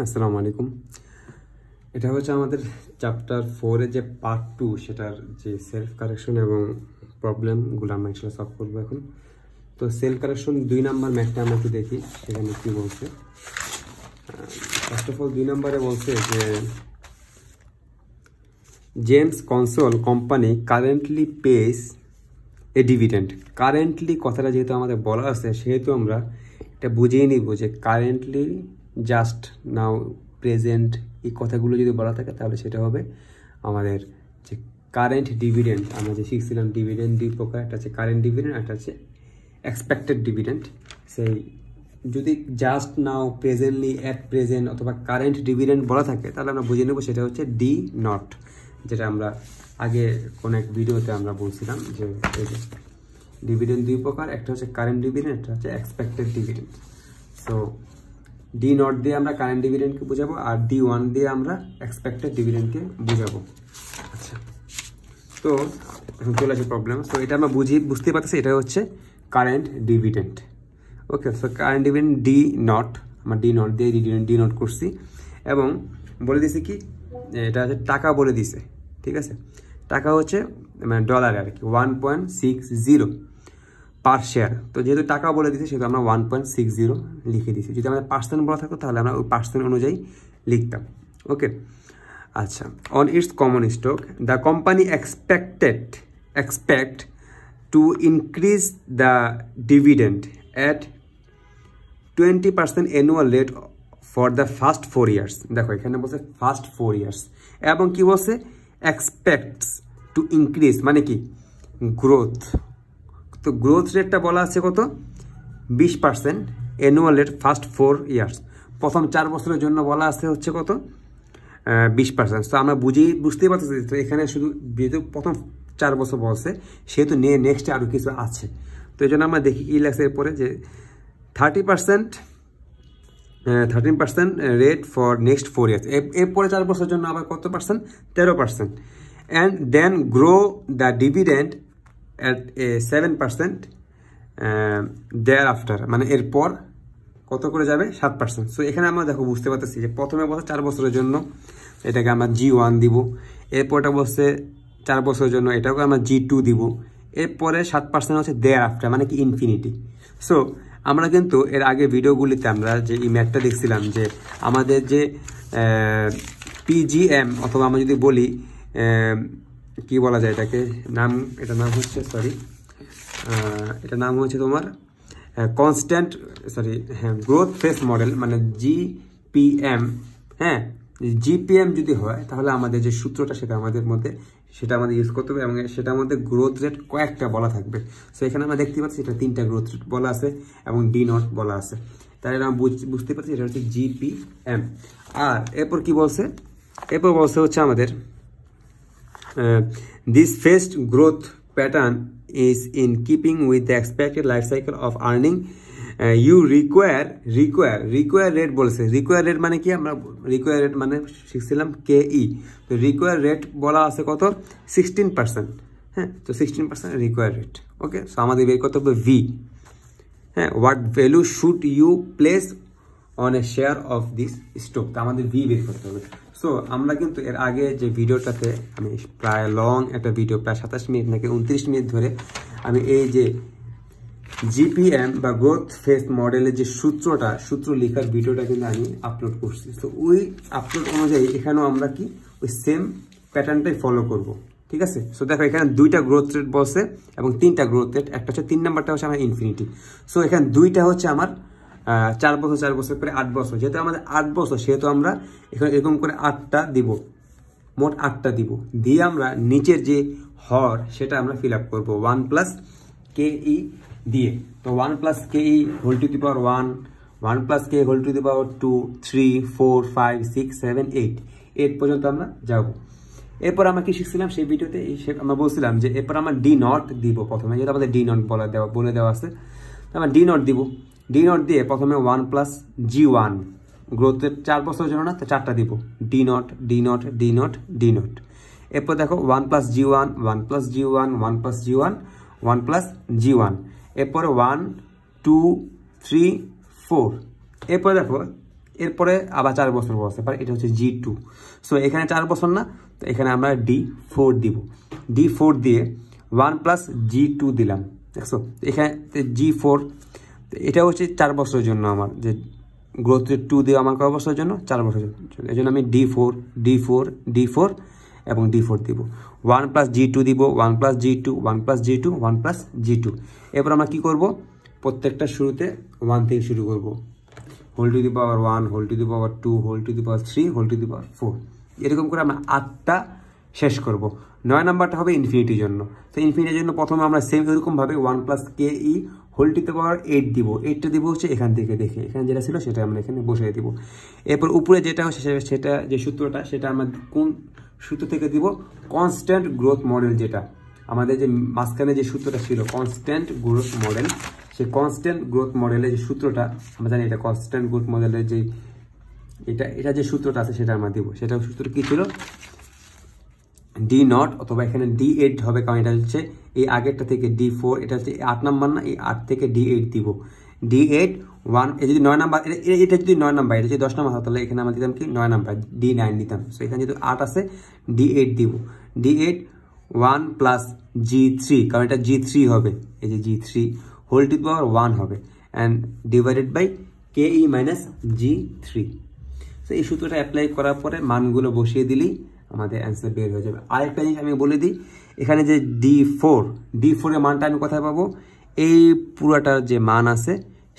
আসসালামু আলাইকুম। এটা হচ্ছে আমাদের চ্যাপ্টার 4 এর যে পার্ট 2 সেটার যে সেলফ কারেকশন এবং প্রবলেমগুলো আমরা ইনশাআল্লাহ সলভ করব এখন। তো সেলফ কারেকশন 2 নাম্বার ম্যাথটা আমরা একটু দেখি সেখানে কি বলছে। ফার্স্ট অফ অল 2 নম্বরে বলছে যে James console company currently pays a dividend. Currently কথাটা যেহেতু আমাদের বলা আছে সেহেতু আমরা এটা বুঝিয়ে নিব যে কারেন্টলি জাস্ট নাও প্রেজেন্ট এই কথাগুলো যদি বলা থাকে তাহলে সেটা হবে আমাদের যে কারেন্ট ডিভিডেন্ড। আমরা যে শিখছিলাম ডিভিডেন্ড দুই প্রকার, একটা হচ্ছে কারেন্ট ডিভিডেন্ড, একটা হচ্ছে এক্সপেক্টেড ডিভিডেন্ড। সেই যদি just now presently at present অথবা কারেন্ট ডিভিডেন্ড বলা থাকে তাহলে আমরা বুঝে নেব সেটা হচ্ছে ডি নট, যেটা আমরা আগে কোনো এক ভিডিওতে আমরা বলছিলাম যে ডিভিডেন্ড দুই প্রকার, একটা হচ্ছে কারেন্ট ডিভিডেন্ড, একটা হচ্ছে expected dividend. So D not দিয়ে আমরা কারেন্ট ডিভিডেন্ডকে বোঝাবো আর ডি ওয়ান দিয়ে আমরা এক্সপেক্টেড ডিভিডেন্ডকে বোঝাবো। আচ্ছা, তো এখন চলে আসে প্রবলেম। সো এটা আমরা বুঝতে পারতেছি এটা হচ্ছে current dividend. Okay, so current dividend D not, আমরা ডি নট দিয়ে ডি নট করছি এবং বলে দিয়েছি কি এটা হচ্ছে টাকা বলে দিছে, ঠিক আছে। টাকা হচ্ছে মানে ডলারে আর কি 1.60 পার শেয়ার। তো যেহেতু টাকা বলে দিচ্ছে সেহেতু আমরা 1.60 লিখে দিয়েছি। যদি আমাদের পার্সেন্ট বলা থাকতো তাহলে আমরা ওই পার্সেন্ট অনুযায়ী লিখতাম। ওকে, আচ্ছা, on it's common stock the company expect to increase the dividend at 20% annual rate for the first 4 years. দেখো এখানে বলছে ফার্স্ট 4 ইয়ার্স এবং কি বলছে এক্সপেক্টস টু ইনক্রিজ মানে কি গ্রোথ। তো গ্রোথ রেটটা বলা আছে কত 20% অ্যানুয়াল রেট ফার্স্ট 4 ইয়ার্স। প্রথম 4 বছরের জন্য বলা আছে হচ্ছে কত 20%। তো আমরা বুঝতেই পারতেছি তো এখানে শুধু যেহেতু প্রথম 4 বছর বলছে সেহেতু নেক্সটে আরও কিছু আছে। তো এই জন্য আমরা দেখি কি লাগছে এরপরে যে 13% রেট ফর নেক্সট 4 ইয়ার্স। এরপরে 4 বছরের জন্য আবার কত percent 13%। And then grow the dividend at a 7% thereafter, মানে এরপর কত করে যাবে 7%। সো এখানে আমরা দেখো বুঝতে পারতেছি যে প্রথমে বলছে 4 বছরের জন্য এটাকে আমরা G1 দিব, এরপরটা বলছে 4 বছরের জন্য এটাকে আমরা G2 দিব, এরপরে 7% হচ্ছে দেয়ার আফটার মানে কি ইনফিনিটি। সো আমরা কিন্তু এর আগে ভিডিওগুলিতে আমরা যে এই ম্যাথটা দেখছিলাম যে আমাদের যে PGM অথবা আমরা যদি বলি কি বলা যায় এটাকে এটার নাম হচ্ছে এটার নাম হচ্ছে তোমার কনস্ট্যান্ট গ্রোথ ফেস মডেল মানে GPM। হ্যাঁ, GPM যদি হয় তাহলে আমাদের যে সূত্রটা সেটা আমাদের ইউজ করতে হবে এবং সেটার মধ্যে গ্রোথ রেট কয়েকটা বলা থাকবে। সো এখানে আমরা দেখতে পাচ্ছি এটা 3টা গ্রোথ রেট বলা আছে এবং ডি নট বলা আছে, তাহলে আমরা বুঝতে পারছি এটা হচ্ছে GPM। আর এরপর কি বলছে, এরপর বলছে হচ্ছে আমাদের this phased growth pattern is in keeping with the expected life cycle of earning. You require rate বলছে। require rate মানে কি, আমরা require rate মানে শিখছিলাম KE। তো require rate বলা আছে কত 16%। হ্যাঁ, তো 16% require rate। ওকে, সো আমাদের বের করতে হবে V। হ্যাঁ, what value should you place on a share of this stock, তো আমাদের V বের করতে হবে। সো আমরা কিন্তু এর আগে যে ভিডিওটাতে আমি প্রায় লং একটা ভিডিও প্রায় 27 মিনিট নাকি 29 মিনিট ধরে আমি এই যে GPM বা গ্রোথ ফেস মডেলের যে সূত্র লেখার ভিডিওটা কিন্তু আমি আপলোড করছি। তো ওই আপলোড অনুযায়ী এখানেও আমরা কি ওই সেম প্যাটার্নটাই ফলো করব, ঠিক আছে। সো দেখো এখানে 2টা গ্রোথ রেট বলছে এবং 3টা গ্রোথ রেট, একটা হচ্ছে 3 নাম্বারটা হচ্ছে আমার ইনফিনিটি। সো এখানে 2টা হচ্ছে আমার 4 বছর করে 8 বছর, যেহেতু আমাদের 8 বছর সেহেতু আমরা এখানে এরকম করে 8টা দিব, মোট 8টা দিব, দিয়ে আমরা নিচের যে হর সেটা আমরা ফিল আপ করবো 1 + KE দিয়ে। তো 1 + KE whole to the power 1, 1 + K whole to the power 2, 3, 4, 5, 6, 7, 8 পর্যন্ত আমরা যাব। এরপর আমরা কি শিখছিলাম সেই ভিডিওতে আমরা বলছিলাম যে এরপর আমরা ডি নট দিব প্রথমে, যেহেতু আমাদের ডি নট বলে দেওয়া আছে আমরা ডি নট দিব। ডি নট দিয়ে প্রথমে 1 + G1 গ্রোথের 4 বছরের জন্য না, তো 4টা দিব D not D not D not D not. এরপর দেখো 1 + G1 1 + G1 1 + G1 1 + G1, এরপরে 1 2 3 4। এরপর দেখো এরপরে আবার 4 বছর বলতে পারে, এটা হচ্ছে G2। সো এখানে 4 বছর না, তো এখানে আমরা D4 দিব। D4 দিয়ে 1 + G2 দিলাম, দেখছো এখানে G4, এটা হচ্ছে 4 বছরের জন্য আমার যে গ্রোথ রেট 2 দিয়ে আমার কয় বছরের জন্য, 4 বছরের জন্য। এই জন্য আমি D4 এবং D4 দিব। 1 + G2 দিব, 1 + G2, 1 + G2, 1 + G2। এরপর আমরা কি করব, প্রত্যেকটা শুরুতে 1 থেকে শুরু করব, whole to the power 1, whole to the power 2, whole to the power 3, whole to the power 4, এরকম করে আমরা 8টা শেষ করব। 9 নাম্বারটা হবে ইনফিনিটির জন্য। তো ইনফিনিটির জন্য প্রথমে আমরা সেম এরকমভাবে 1 + KE হোল টু দি পাওয়ার 8 দিব। 8টা দিব হচ্ছে এখান থেকে দেখে, এখানে যেটা ছিল সেটা আমরা এখানে বসিয়ে দিব। এরপর উপরে যেটা হচ্ছে সেটা যে সূত্রটা, সেটা আমরা কোন সূত্র থেকে দিব, কনস্ট্যান্ট গ্রোথ মডেল, যেটা আমাদের যে মাঝখানে যে সূত্রটা ছিল কনস্ট্যান্ট গ্রোথ মডেল, সেই কনস্ট্যান্ট গ্রোথ মডেলের যে সূত্রটা আমরা জানি, এটা কনস্ট্যান্ট গ্রোথ মডেলের যে এটা যে সূত্রটা আছে সেটা আমরা দিব। সেটা সূত্র কি ছিল, D0 অথবা এখানে D8 হবে, কারণ এটা হচ্ছে এই আগেরটা থেকে D4, এটা হচ্ছে 8 নাম্বার না, এই 8 থেকে D8 দিব। D8 1, এটা যদি 9 নাম্বার, এটা যদি 9 নাম্বার, এটা যদি 10 নাম্বার হতো, তাহলে এখানে আমরা দিতাম কি 9 নাম্বার, D9 দিতাম। সো এখানে যেহেতু 8 আছে, D8 দিব। D8 1 + G3, কারণ এটা G3 হবে, এই যে G3 whole to the power 1 হবে, and divided by KE - G3। So এই সূত্রটা অ্যাপ্লাই করার পরে মানগুলো বসিয়ে দিলেই আমাদের অ্যান্সার বের হয়ে যাবে। আরেকটা জিনিস আমি বলে দিই, এখানে যে D4 এর মানটা আমি কোথায় পাবো, এই পুরাটার যে মান আছে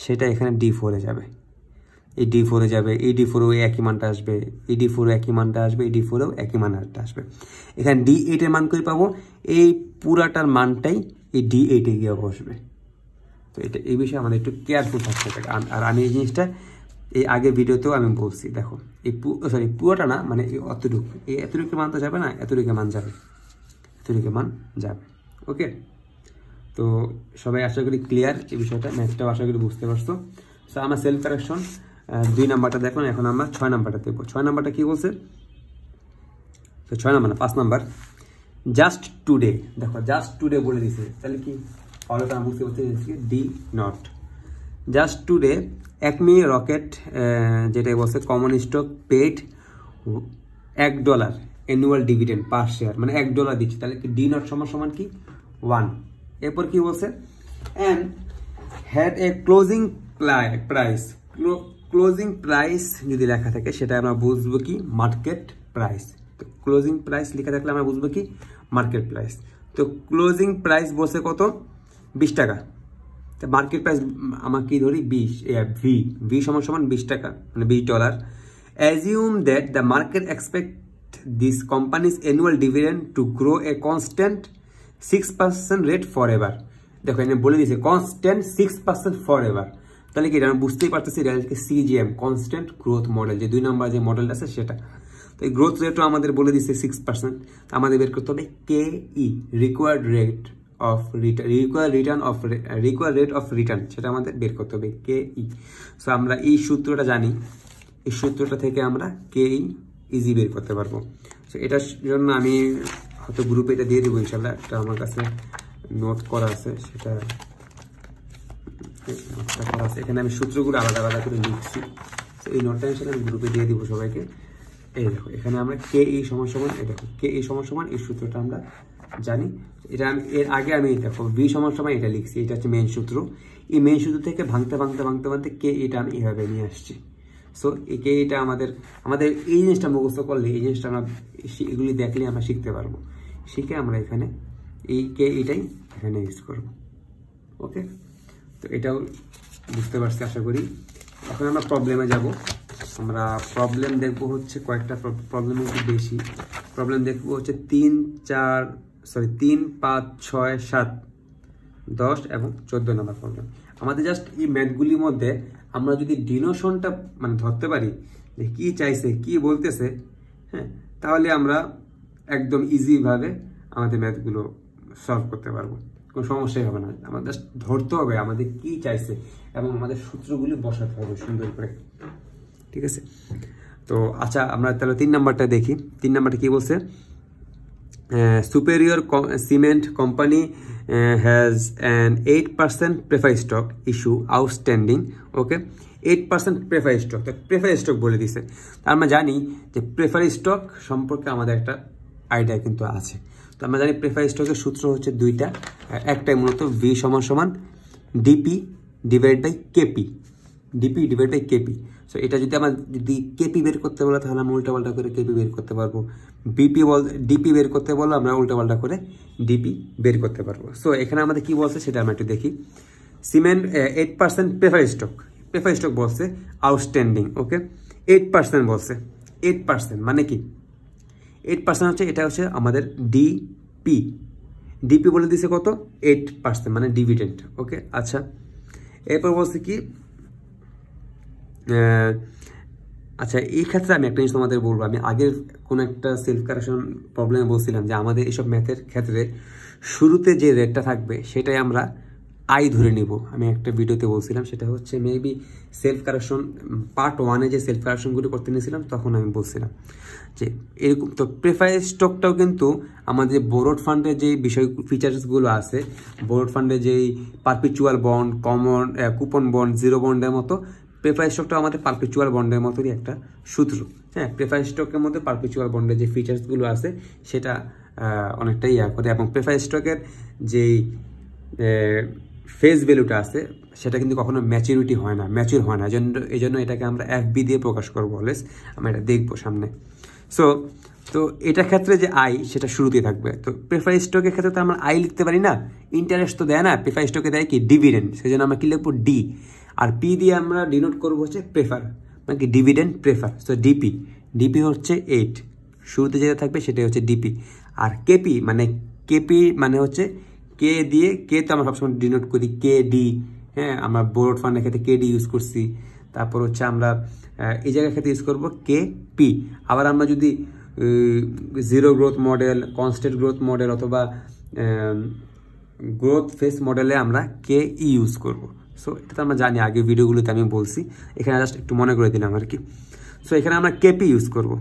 সেটা এখানে D4 এ যাবে, এই D4 এ যাবে, এই D4এও একই মানটা আসবে, এই D4এও একই মানটা আসবে, এই D4এও একই মানটা আসবে। এখানে D8 এর মান কই পাবো, এই পুরাটার মানটাই এই D8 এ গিয়ে বসবে। তো এটা এই বিষয়ে আমাদের একটু কেয়ারফুল থাকতে হবে। আর আমি এই জিনিসটা এই আগের ভিডিওতেও আমি বলছি, দেখো এই পুরোটা না, মানে এই এতটুকু মান তো যাবে না, এতটুকু মান যাবে, এতটুকু মান যাবে। ওকে, তো সবাই আশা করি ক্লিয়ার এই বিষয়টা, ম্যাথটাও আশা করি বুঝতে পারছো। সো আমার সেলফ কারেকশন 2 নাম্বারটা দেখুন, এখন আমরা 6 নাম্বারটা দেখবো। 6 নাম্বারটা কি বলছে, 6 নাম্বার না 5 নাম্বার, জাস্ট টুডে। দেখো জাস্ট টুডে বলে দিছে, তাহলে কি তাহলে তো আমি বুঝতে পারছি D0। Just today Acme rocket, যেটা বলছে common stock paid $1 annual dividend per share, মানে $1 দিচ্ছে, তাহলে কি D0 সমান কি 1। এরপর কি বলছে, and had a closing price. Closing price যদি লেখা থাকে সেটা আমরা বুঝবো কি মার্কেট প্রাইস। তো ক্লোজিং প্রাইস লেখা থাকলে আমরা বুঝবো কি মার্কেট প্রাইস। তো ক্লোজিং প্রাইস বলছে কত, 20 টাকা। তো মার্কেট প্রাইস আমাকে কি ধরি 20, ভি সমান 20 টাকা, মানে $20। Assume that the market expect this companies annual dividend to grow a constant 6% rate for ever. দেখো এখানে বলে দিয়েছে কনস্ট্যান্ট 6% ফর এভার, তাহলে কি এটা আমরা বুঝতেই পারতেছি এটা হচ্ছে CGM, কনস্ট্যান্ট গ্রোথ মডেল, যে 2 নম্বর যে মডেলটা আছে সেটা। তো এই গ্রোথ রেটও আমাদের বলে দিচ্ছে 6%, আমাদের বের করতে হবে KE, required rate of required rate of return, সেটা আমাদের বের করতে হবে KE। সো আমরা এই সূত্রটা জানি, এই সূত্রটা থেকে আমরা KE ইজি বের করতে পারবো। সো এটার জন্য আমি হয়তো গ্রুপে এটা দিয়ে দেবো ইনশাল্লাহ, একটা আমার কাছে নোট করা আছে, সেটা নোটটা করা আছে, এখানে আমি সূত্রগুলো আলাদা আলাদা করে লিখছি। তো এই নোটটা ইনশাল্লাহ আমি গ্রুপে দিয়ে দিব সবাইকে। এই দেখো এখানে আমরা KE সমান, এই দেখো KE সমান এই সূত্রটা আমরা জানি। এটা আমি এর আগে আমি দেখো V সমান এটা লিখছি, এটা হচ্ছে মেইন সূত্র। এই মেইন সূত্র থেকে ভাঙতে KEটা আমি এইভাবে নিয়ে আসছি। সো এই KEটা আমাদের এই জিনিসটা মুখস্থ করলে, এই জিনিসটা আমরা এগুলি দেখলে আমরা শিখতে পারবো, শিখে আমরা এখানে এই KEটাই এখানে ইউজ করবো। ওকে, তো এটাও বুঝতে পারছি আশা করি। এখন আমরা প্রবলেমে যাব। আমরা প্রবলেম দেখবো হচ্ছে কয়েকটা প্রবলেম, একটু বেশি প্রবলেম দেখবো হচ্ছে 3, 5, 6, 7, 10 এবং 14 নম্বর প্রবলেম। আমাদের জাস্ট এই ম্যাথগুলির মধ্যে আমরা যদি ডিনোশনটা মানে ধরতে পারি যে কি চাইছে, কি বলতেছে, হ্যাঁ, তাহলে আমরা একদম ইজিভাবে আমাদের ম্যাথগুলো সলভ করতে পারবো, কোনো সমস্যাই হবে না। আমাদের জাস্ট ধরতে হবে আমাদের কি চাইছে এবং আমাদের সূত্রগুলি বসাতে হবে সুন্দর করে, ঠিক আছে। তো আচ্ছা, আমরা তাহলে 3 নাম্বারটা দেখি। 3 নাম্বারটা কি বলছে, Superior Cement Company has an 8% preferred stock issue outstanding. Okay, 8% prefer stock, তো প্রেফার স্টক বলে দিছে। আমরা জানি যে প্রেফার স্টক সম্পর্কে আমাদের একটা আইডিয়া কিন্তু আছে। তো আমরা জানি প্রেফার স্টকের সূত্র হচ্ছে দুইটা, একটাই মূলত ভি সমান DP divide by KP, DP divide by KP. So এটা যদি আমরা যদি কেপি বের করতে বলে তাহলে আমরা উল্টাপাল্টা করে কেপি বের করতে পারবো, ডিপি বের করতে বললে আমরা উল্টাপাল্টা করে ডিপি বের করতে পারবো। সো এখানে আমাদের কি বলছে সেটা আমরা একটু দেখি। সিমেন্ট 8% প্রেফার স্টক বলছে আউটস্ট্যান্ডিং, ওকে 8% বলছে, 8% মানে কি 8% হচ্ছে এটা হচ্ছে আমাদের ডিপি, ডিপি বলে দিছে কত 8% মানে ডিভিডেন্ড, ওকে। আচ্ছা এরপর বলছে কি আচ্ছা এই ক্ষেত্রে আমি একটা জিনিস তোমাদের বলবো, আমি আগের কোনো একটা সেলফ কারেকশন প্রবলেমে বলছিলাম যে আমাদের এইসব ম্যাথের ক্ষেত্রে শুরুতে যে রেটটা থাকবে সেটাই আমরা আই ধরে নিব। আমি একটা ভিডিওতে বলছিলাম, সেটা হচ্ছে মেবি সেলফ কারেকশন পার্ট 1-এ যে সেলফ কারেকশনগুলো করতে নিয়েছিলাম তখন আমি বলছিলাম যে এরকম। তো প্রেফার স্টকটাও কিন্তু আমাদের বোরোড ফান্ডের যে বিষয় ফিচার্সগুলো আছে, বোরোড ফান্ডে যেই perpetual bond, common coupon bond, zero বন্ডের মতো প্রেফার স্টকটা আমাদের পারপিচুয়াল বন্ডের মতোই একটা সূত্র। হ্যাঁ, প্রেফার স্টকের মধ্যে পারপিচুয়াল বন্ডের যে ফিচার্সগুলো আছে সেটা অনেকটাই ইয়া করে, এবং প্রেফার স্টকের যেই ফেস ভ্যালুটা আছে সেটা কিন্তু কখনো ম্যাচুরিটি হয় না, ম্যাচিউর হয় না। এই জন্য এটাকে আমরা এফবি দিয়ে প্রকাশ করবো অলওয়েজ, আমরা এটা দেখবো সামনে। সো তো এটার ক্ষেত্রে যে আই সেটা শুরুতেই থাকবে। তো প্রেফার স্টকের ক্ষেত্রে তো আমরা আই লিখতে পারি না, ইন্টারেস্ট তো দেয় না, প্রেফার স্টকে দেয় কি ডিভিডেন্ড, সেই জন্য আমরা কি লিখবো ডি, আর পি দিয়ে আমরা ডিনোট করবো হচ্ছে প্রেফার মানে কি dividend prefer. So DP, DP হচ্ছে 8, শুরুতে যেটা থাকবে সেটাই হচ্ছে ডিপি। আর কেপি মানে হচ্ছে কে দিয়ে, কে তো আমরা সবসময় ডিনোট করি কে ডি, হ্যাঁ আমরা বোরোড ফান্ডের ক্ষেত্রে কে ডি ইউজ করছি। তারপর হচ্ছে আমরা এই জায়গার ক্ষেত্রে ইউজ করবো কে পি। আবার আমরা যদি zero growth model, constant growth model অথবা গ্রোথ ফেস মডেলে আমরা কে ই ইউজ করবো। সো এটা তো আমরা জানি, আগে ভিডিওগুলোতে আমি বলছি, এখানে জাস্ট একটু মনে করে দিলাম আর কি। সো এখানে আমরা কেপি ইউজ করবো।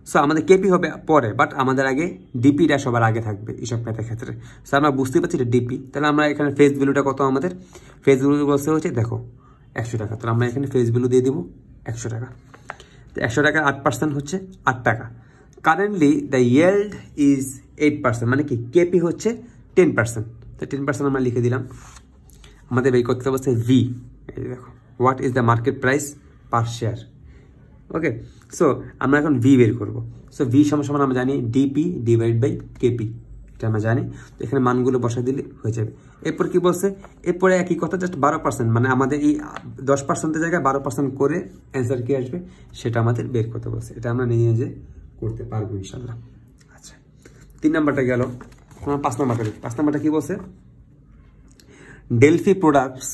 সো আমাদের কেপি হবে পরে, বাট আমাদের আগে ডিপিটা সবার আগে থাকবে এইসব ম্যাথের ক্ষেত্রে। সো আমরা বুঝতে পারছি এটা ডিপি, তাহলে আমরা এখানে ফেস ভ্যালুটা কত, আমাদের ফেস ভ্যালু বলতে হচ্ছে দেখো 100 টাকা, তাহলে আমরা এখানে ফেস ভ্যালু দিয়ে দিব 100 টাকা। তো 100 টাকা 8% হচ্ছে 8 টাকা। কারেন্টলি দ্য ইয়েল্ড ইজ 8%, মানে কি কেপি হচ্ছে 10%, তো 10% আমরা লিখে দিলাম। আমাদের বের করতে বলছে ভি, এই দেখো what is the market price per share, okay. So আমরা এখন ভি বের করবো। সো ভি সমান আমরা জানি ডিপি ডিভাইড বাই কেপি, এটা আমরা জানি। তো এখানে মানগুলো বসা দিলে হয়ে যাবে। এরপর কি বলছে, এরপরে একই কথা জাস্ট 12%, মানে আমাদের এই 10%-এর জায়গায় 12% করে অ্যান্সার কি আসবে সেটা আমাদের বের করতে বলছে। এটা আমরা নিজে করতে পারবো ইনশাল্লাহ। আচ্ছা 3 নাম্বারটা গেল, 5 নাম্বারটা দেখি। 5 নাম্বারটা কি বলছে, ডেলফি প্রোডাক্টস,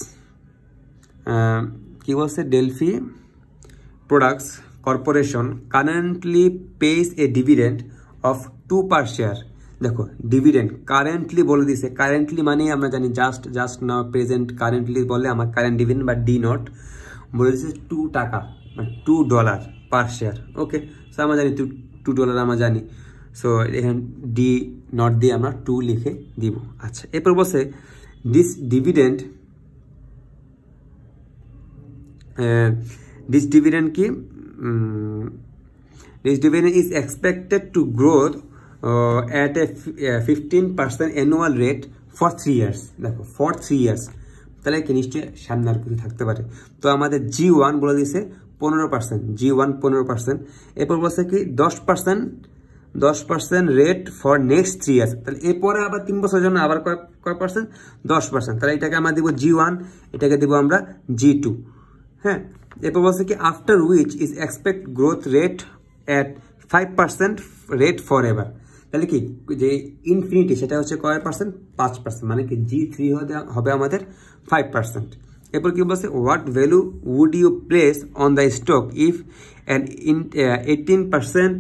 কি বলছে, Delphi products corporation currently pays a dividend of 2 per share. দেখো ডিভিডেন্ড কারেন্টলি বলে দিছে, কারেন্টলি মানে আমরা জানি জাস্ট নাও প্রেজেন্ট, কারেন্টলি বলে আমার কারেন্ট ডিভিডেন্ড বা ডি নট বলে দিচ্ছে 2 টাকা মানে $2 পার শেয়ার, ওকে। সো আমরা জানি $2 আমরা জানি। সো এখানে ডি নট দিয়ে আমরা 2 লিখে দিব। আচ্ছা এরপর বলছে this dividend this dividend is expected to grow at a 15% annual rate for 3 years। দেখো for 3 years, তাহলে কি নিশ্চয়ই সামনে আর কিছু থাকতে পারে। তো আমাদের G1 বলে দিয়েছে 15%, G1 15%। এরপর বলছে কি 10% রেট ফর নেক্সট 3 ইয়ার্স, তাহলে এরপরে আবার 3 বছরের জন্য আবার কয় পার্সেন্ট, 10%। তাহলে এটাকে আমরা দিব G1, এটাকে দিব আমরা G2, হ্যাঁ। এরপর বলছে কি after which is expect growth rate at 5% rate for ever. তাহলে কি যে ইনফিনিটি সেটা হচ্ছে কয় পার্সেন্ট, 5%, মানে কি G3 হবে আমাদের 5%। এরপর কি বলছে what value would you place on the stock if an 18%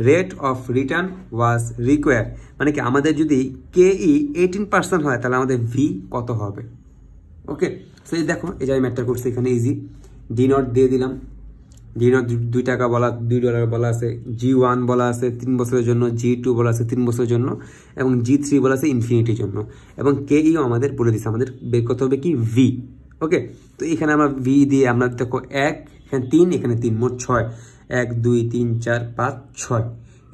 rate of return was require, মানে কি আমাদের যদি KE 18% হয় তাহলে আমাদের ভি কত হবে, ওকে। সেই দেখো এই যে আমি ম্যাথটা করছি এখানে ইজি, ডি নট দিয়ে দিলাম, ডি নট 2 টাকা বলা, $2 বলা আছে, G1 বলা আছে 3 বছরের জন্য, G2 বলা আছে 3 বছরের জন্য, এবং G3 বলা আছে ইনফিনিটির জন্য, এবং KEও আমাদের বলে দিচ্ছে আমাদের বের করতে হবে কি ভি, ওকে। তো এখানে আমরা ভি দিয়ে আমরা দেখো 1 এখানে 3 এখানে 3 মোট 6 1 2 3 4 5 6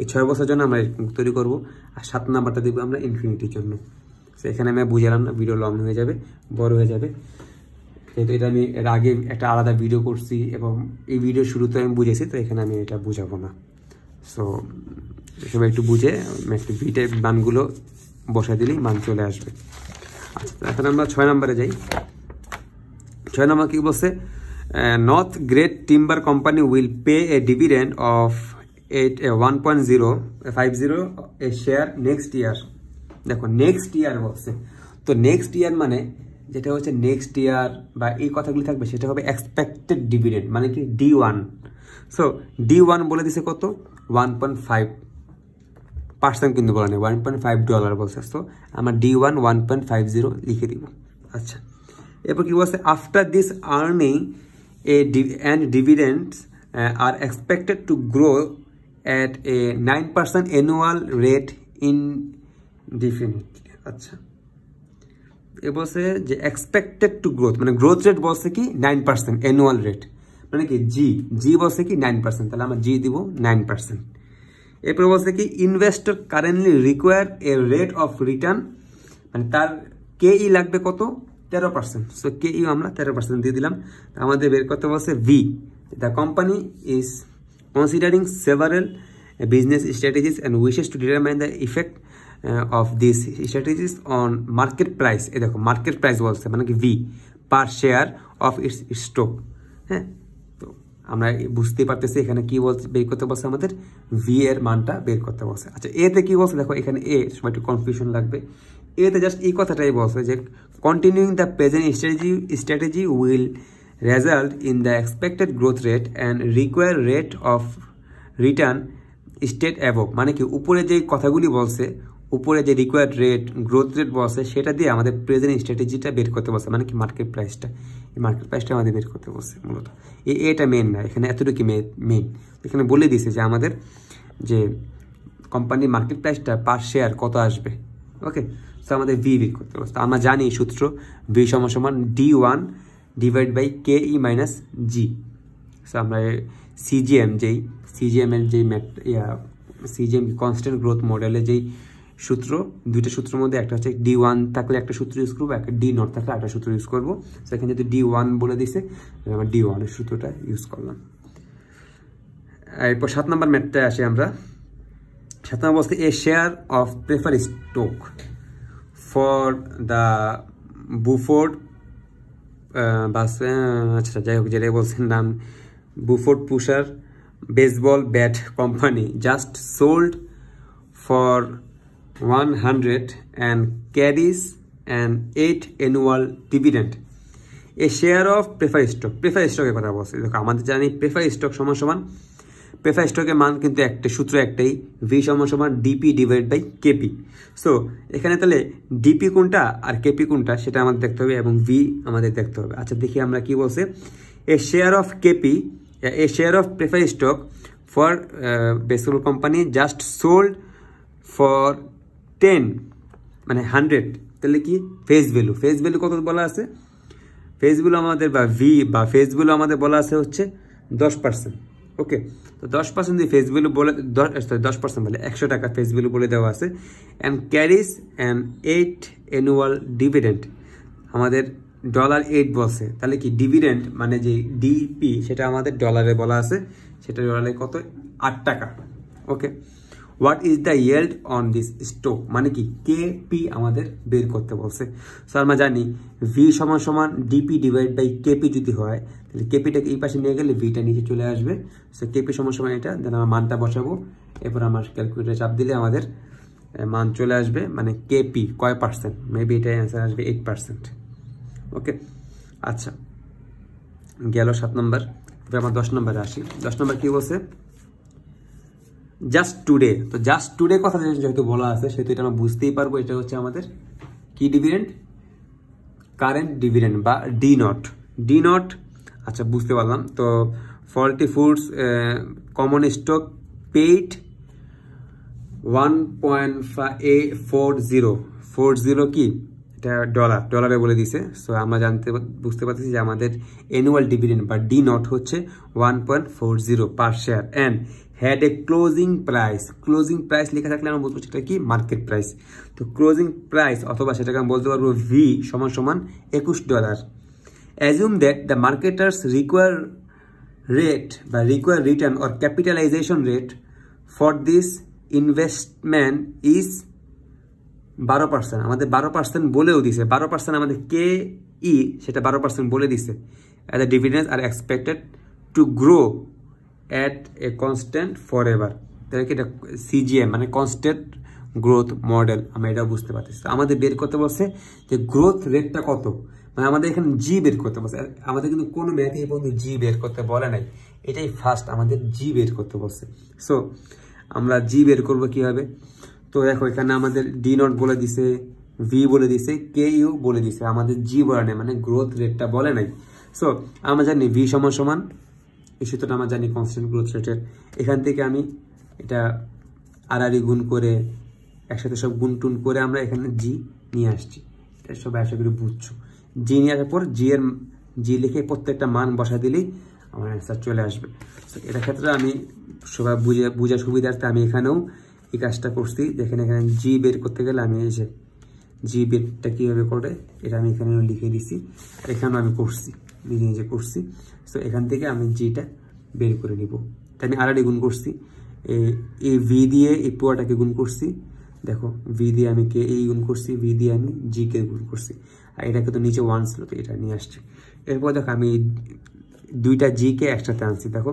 এই 6 বছরের জন্য আমরা তৈরি করব আর 7 নাম্বারটা দেব আমরা ইনফিনিটির জন্য। তো এখানে আমি বুঝালাম না, ভিডিও লং হয়ে যাবে, বড় হয়ে যাবে, যেহেতু এটা আমি এর আগে একটা আলাদা ভিডিও করছি এবং এই ভিডিও শুরুতে আমি বুঝেছি, তো এখানে আমি এটা বুঝাবো না। সো সবাই একটু বুঝে একটু ভিটে মানগুলো বসাই দিলেই মান চলে আসবে। আচ্ছা, এখন আমরা 6 নম্বরে যাই। 6 নম্বর কি বলছে, north great timber company will pay A dividend of 1.050 A share next year. দেখো নেক্সট ইয়ার বলছে, তো নেক্সট ইয়ার মানে যেটা হচ্ছে নেক্সট ইয়ার বা এই কথাগুলি থাকবে সেটা হবে এক্সপেক্টেড ডিভিডেন্ড, মানে কি D1। সো D1 বলে দিছে কত, 1.5% কিন্তু বলা নেই, $1.5 বলছে। তো আমার D1 1.50 লিখে দিব। আচ্ছা, এরপর কি বলছে, after this earning and dividends are expected to grow at a 9% annual rate indefinitely। আচ্ছা, এ বলছে যে এক্সপেক্টেড টু গ্রোথ, মানে গ্রোথ রেট বলছে কি 9% অ্যানুয়াল রেট, মানে কি জি বলছে কি 9%, তাহলে আমরা জি দিব 9%। এরপর বলছে কি investor currently require a rate of return, মানে তার কেই লাগবে কত, 13%। সো কেই আমরা 13% দিয়ে দিলাম। আমাদের বের করতে বলছে V, the company is considering several business strategies and wishes to determine the effect of these strategies on market price। এই দেখো মার্কেট প্রাইস বলছে, মানে কি V per share of its stock. হ্যাঁ, তো আমরা বুঝতে পারতেছি এখানে কি বলছে, বের করতে বলছে আমাদের ভি এর মানটা বের করতে বলছে। আচ্ছা, এতে কি বলছে, দেখো এখানে এ সময় একটু কনফিউশন লাগবে। এতে জাস্ট এই কথাটাই বলছে যে continuing the present strategy will result in the expected growth rate and require rate of return state above, মানে কি উপরে যে কথাগুলি বলছে, উপরে যে রিকোয়ার্ড রেট গ্রোথ রেট বলছে সেটা দিয়ে আমাদের প্রেজেন্ট স্ট্র্যাটেজিটা বের করতে বলছে, মানে কি মার্কেট প্রাইসটা, এই মার্কেট প্রাইসটা আমাদের বের করতে বলছে মূলত। এটা মেন না, এখানে এতটুকু মেন, এখানে বলে দিয়েছে যে আমাদের যে কোম্পানির মার্কেট প্রাইসটা পার শেয়ার কত আসবে। ওকে, তো আমাদের ভি বের করতে বলছে। আমরা জানি সূত্র ভি সমান D1 divide by KE minus G. So আমরা সিজিএম এর যেই সিজিএম কনস্ট্যান্ট গ্রোথ মডেলে যেই সূত্র, দুইটা সূত্রের মধ্যে একটা হচ্ছে D1 থাকলে একটা সূত্র ইউজ করবো, একটা D0 থাকলে একটা সূত্র ইউজ করবো। সেখানে যদি D1 বলে দিছে আমরা D1 এর সূত্রটা ইউজ করলাম। এরপর 7 নম্বর ম্যাথটায় আসি আমরা। 7 নম্বর বলতে a share of preferred stock for the Buford আচ্ছা যাই হোক যেটাই বলছেন নাম, Buford Pusher baseball bat company just sold for 100 and carries an 8 annual dividend। A share of preferred stock, preferred stock এর কথা বলছি। দেখো আমাদের জানি preferred stock সমান preferred stock এর মান কিন্তু একটা সূত্র একটাই, V সমান DP divide by KP। So এখানে তাহলে DP কোনটা আর KP কোনটা সেটা আমাদের দেখতে হবে এবং V আমাদের দেখতে হবে। আচ্ছা দেখি আমরা কি বলছে, a share of KP, a share of preferred stock for baseball company just sold for 10 মানে 100, তাহলে কি ফেস ভ্যালু কত বলা আছে, ফেস ভ্যালু আমাদের বা ভি বা ফেস ভ্যালু আমাদের বলা আছে হচ্ছে 10%। ওকে, তো 10% দিয়ে ফেস ভ্যালু বলে 10% বলে 100 টাকা ফেস ভ্যালু বলে দেওয়া আছে। And carries an 8 annual dividend, আমাদের $8 বলছে, তাহলে কি ডিভিডেন্ড মানে যে ডিপি সেটা আমাদের ডলারে বলা আছে, সেটা ডলারে কত 8 টাকা। Okay, what is the yield on this stock, মানে কি কেপি আমাদের বের করতে বলছে। সো আমরা জানি ভি সমান ডিপি ডিভাইড বাই কেপি যদি হয় তাহলে কেপিটাকে এই পাশে নিয়ে গেলে ভিটা নিচে চলে আসবে। সো কেপি সমান এটা, দেন আমরা মানটা বসাবো, এরপর আমার ক্যালকুলেটার চাপ দিলে আমাদের মান চলে আসবে, মানে কেপি কয় পার্সেন্ট, মেবি এটা অ্যান্সার আসবে 8%। ওকে, আচ্ছা গেল 7 নম্বর। এবার আমার 10 নম্বরে আসি। 10 নম্বর কি বলছে, জাস্ট টুডে। তো জাস্ট টুডে কথা যেহেতু বলা আছে সেহেতু এটা আমরা বুঝতেই পারবো এটা হচ্ছে আমাদের কি ডিভিডেন্ড, কারেন্ট ডিভিডেন্ড বা ডি নট। আচ্ছা বুঝতে পারলাম। তো faulty foods common stock paid 1.40 কি এটা ডলারে বলে দিছে। সো আমরা বুঝতে পারতেছি যে আমাদের অ্যানুয়াল ডিভিডেন্ড বা ডি নট হচ্ছে 1.40 per share and had a closing price লেখা থাকলে আমরা বুঝবো সেটা কি মার্কেট প্রাইস। তো ক্লোজিং প্রাইস অথবা সেটাকে আমি বলতে পারবো ভি সমান $21। Assume that the marketers require rate বা require return or capitalization rate for this investment is 12%। আমাদের 12% বলেও দিছে, 12% আমাদের কে ই সেটা 12% বলে দিছে। As the dividends are expected to grow at a constant forever. তাহলে কি এটা সিজিএম মানে কনস্ট্যান্ট গ্রোথ মডেল, আমরা এটা বুঝতে পারতেছি। আমাদের বের করতে বলছে যে গ্রোথ রেটটা কত, মানে আমাদের এখানে জি বের করতে বলছে। আমাদের কিন্তু কোনো ম্যাথে এই পর্যন্ত জি বের করতে বলে নাই, এটাই ফার্স্ট আমাদের জি বের করতে বলছে। সো আমরা জি বের করবো কীভাবে? তো দেখো এখানে আমাদের ডি নট বলে দিছে, ভি বলে দিছে, কে ইউ বলে দিছে, আমাদের জি বলে নেই, মানে গ্রোথ রেটটা বলে নাই। সো আমরা জানি ভি সমান এই সূত্রটা আমরা জানি কনস্ট্যান্ট গ্রোথ রেটের। এখান থেকে আমি এটা আড়াআড়ি গুণ করে একসাথে সব গুণ টুন করে আমরা এখানে জি নিয়ে আসছি। এটা সব আশা করি বুঝছো। জি নিয়ে আসার পর জি লিখে প্রত্যেকটা মান বসা দিলেই আমার অ্যান্সার চলে আসবে। তো এটার ক্ষেত্রে আমি সবাই বুঝার সুবিধার্থে আমি এখানেও এই কাজটা করছি। যেখানে এখানে জি বের করতে গেলে আমি এই যে জি বেরটা কীভাবে করে এটা আমি এখানে লিখে দিছি, এখানেও আমি করছি, নিজে করছি। সো এখান থেকে আমি জিটা বের করে নিব। তাই আমি আড়াআড়ি গুণ করছি, এই ভি দিয়ে এই পুয়াটাকে গুণ করছি। দেখো ভি দিয়ে আমি কে এই গুণ করছি, ভি দিয়ে আমি জি কে গুণ করছি, আর এটাকে তো নিচে 1 ছিল তো এটা নিয়ে আসছি। এরপর দেখো আমি দুইটা জি কে একসাথে আনছি। দেখো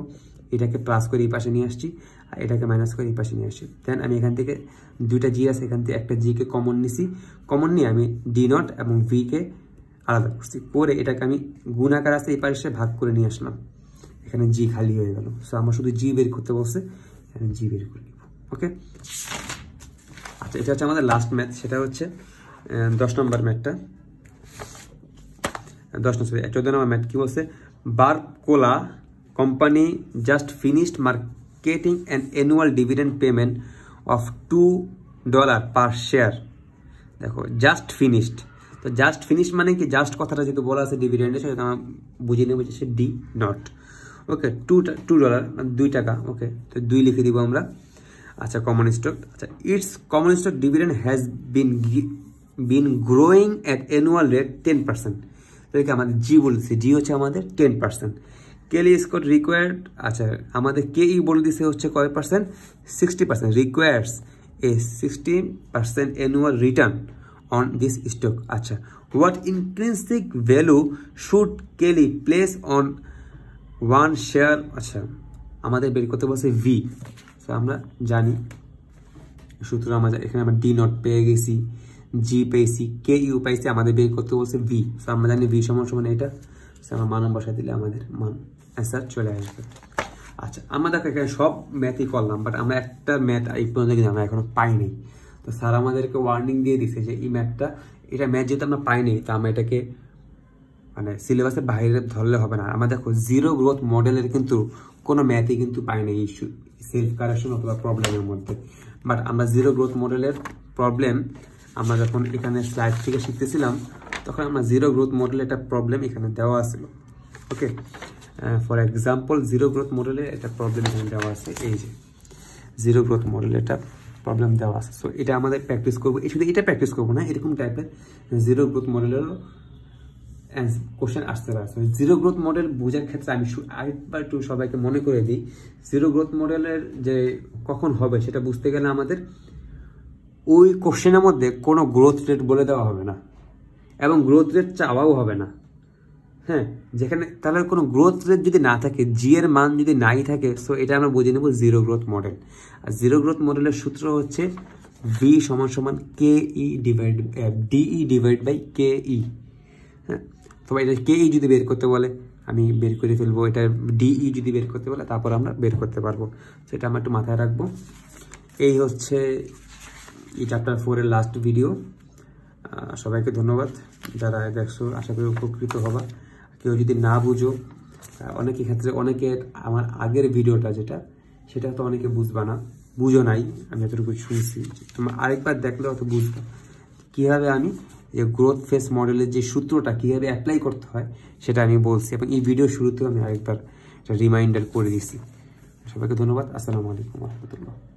এটাকে প্লাস করে এই পাশে নিয়ে আসছি, আর এটাকে মাইনাস করে এই পাশে নিয়ে আসছি। দেন আমি এখান থেকে দুইটা জি আছে, এখান থেকে একটা জি কে কমন নিছি, কমন নিয়ে আমি ডি নট এবং ভি কে আলাদা করছি, পরে এটাকে আমি গুণাকার আছে এই পাশে ভাগ করে নিয়ে আসলাম, এখানে জি খালি হয়ে গেল। সো আমার শুধু জি বের করতে বলছে, এখানে জি বের করে নিব। ওকে, আচ্ছা এটা হচ্ছে আমাদের লাস্ট ম্যাথ, সেটা হচ্ছে 10 নম্বর ম্যাথটা। 14 নম্বর ম্যাথ কি বলছে? বারকোলা company just finished marketing an annual dividend payment of $2 per share. দেখো জাস্ট ফিনিশড, তো জাস্ট ফিনিশড মানে কি? জাস্ট কথাটা যেহেতু বলা আছে ডিভিডেন্ডে, সেটা আমরা বুঝিয়ে নেব যে সে ডি নট। ওকে, $2 2 টাকা। ওকে, তো 2 লিখে দিব আমরা। আচ্ছা কমন স্টক, আচ্ছা it's common stock dividend has been growing at annual rate 10%। তাহলে আমাদের জি বলছে, জি হচ্ছে আমাদের 10%। কেলি স্কট রিকোয়ার্ড, আচ্ছা আমাদের কে ই বলে দিছে হচ্ছে কয় percent? 60%। Requires a 60% annual return on this stock. আচ্ছা what intrinsic value should Kelly place on 1 share? আচ্ছা আমাদের বের করতে বলছে ভি। সো আমরা জানি সূত্র, আমরা এখানে আমরা ডি নট পেয়ে গেছি, জি পেয়েছি, কে ইউ পাইছি, আমাদের বের করতে বলছে ভি। সো আমরা জানি ভি সমান এটা। সো আমরা মান বসা দিলে আমাদের মান অ্যান্সার চলে আসবে। আচ্ছা আমরা দেখো এখানে সব ম্যাথই করলাম, বাট আমরা একটা ম্যাথ এই পর্যন্ত কিন্তু আমরা এখনো পাইনি। তো স্যার আমাদেরকে ওয়ার্নিং দিয়ে দিচ্ছে যে এই ম্যাথটা, এটা ম্যাথ যেহেতু আমরা পাইনি, তো আমরা এটাকে মানে সিলেবাসের বাইরে ধরলে হবে না। আমরা দেখো জিরো গ্রোথ মডেলের কিন্তু কোনো ম্যাথই কিন্তু পাইনি এই সেলফ কারেকশন অথবা প্রবলেমের মধ্যে। বাট আমরা জিরো গ্রোথ মডেলের প্রবলেম আমরা যখন এখানে স্লাইড থেকে শিখতেছিলাম, তখন আমরা জিরো গ্রোথ মডেলের একটা প্রবলেম এখানে দেওয়া আছিল। ওকে, ফর এক্সাম্পল জিরো গ্রোথ মডেলের একটা প্রবলেম এখানে দেওয়া আছে, এই যে জিরো গ্রোথ মডেলের একটা প্রবলেম দেওয়া আছে। সো এটা আমাদের প্র্যাকটিস করবো, শুধু এটা প্র্যাকটিস করবো না, এরকম টাইপের জিরো গ্রোথ মডেলেরও কোশ্চেন আসতে পারে। জিরো গ্রোথ মডেল বোঝার ক্ষেত্রে আমি আরেকবার একটু সবাইকে মনে করে দিই, জিরো গ্রোথ মডেলের যে কখন হবে সেটা বুঝতে গেলে আমাদের ওই কোশ্চেনের মধ্যে কোনো গ্রোথ রেট বলে দেওয়া হবে না, এবং গ্রোথ রেট চাওয়াও হবে না। হ্যাঁ, যেখানে তাহলে কোনো গ্রোথ রেট যদি না থাকে, জি এর মান যদি নাই থাকে, সো এটা আমরা বুঝে নেব জিরো গ্রোথ মডেল। আর জিরো গ্রোথ মডেলের সূত্র হচ্ছে ভি সমান কে ই ডিভাইড বাই কে ই। হ্যাঁ, তো এটা কে ই যদি বের করতে বলে আমি বের করে ফেলবো, এটা ডিই যদি বের করতে বলে তারপর আমরা বের করতে পারবো। সেটা আমরা একটু মাথায় রাখবো। এই হচ্ছে এই চ্যাপ্টার 4 এর লাস্ট ভিডিও। সবাইকে ধন্যবাদ যারা দেখছো, আশা করি উপকৃত হবা। কেউ যদি না বুঝো, অনেকের ক্ষেত্রে অনেকের আমার আগের ভিডিওটা সেটা তো অনেকে বুঝবা না, বুঝো নাই, আমি এতটুকু শুনছি, তোমরা আরেকবার দেখলে অত বুঝবা কীভাবে আমি যে গ্রোথ ফেস মডেলের যে সূত্রটা কীভাবে অ্যাপ্লাই করতে হয় সেটা আমি বলছি, এবং এই ভিডিও শুরুতেও আমি আরেকবার রিমাইন্ডার করে দিছি। সবাইকে ধন্যবাদ। আসসালামু আলাইকুম ওয়া রাহমাতুল্লাহ।